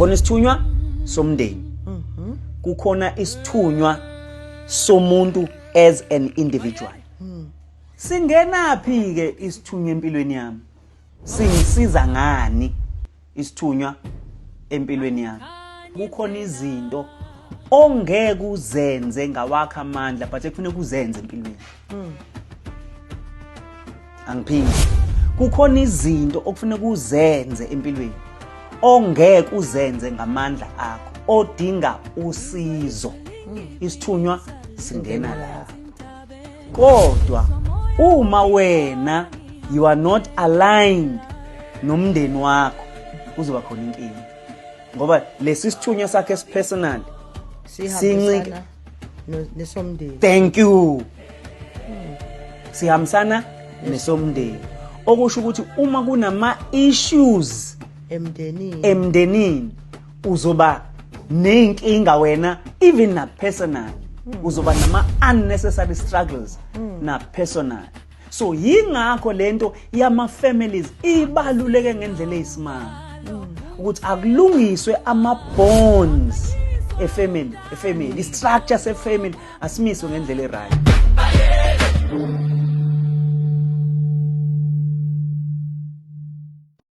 khona isithunywa somndeni kukhona isithunywa somuntu as an individual. Singenaphi ke isithunywa empilweni yami? Singisiza ngani isithunywa empilweni yami? Kukhona izinto ongeke uzenze ngawakha amandla but ekufanele uzenze empilweni. Angiphindi. Kukhona izinto okufanele uzenze empilweni ongeke uzenze ngamandla akho, odinga usizo. Isithunywa singena lapho. Kodwa uma wena you are not aligned nomndeni wakho, kuzoba khona inkinga. Ngoba lesi sithunywa sakhe personal sincike nesomndeni. Thank you. Sihambisana nesomndeni. Okusho ukuthi uma kunama issues emndenini uzoba nenkinga wena even na personal. Uzoba nama unnecessary struggles na personal. So yingakho lento yama families ibaluleke ngendlela eyisimanga ukuthi akulungiswe ama bonds efamily, i structure se family asimiswe ngendlela eright.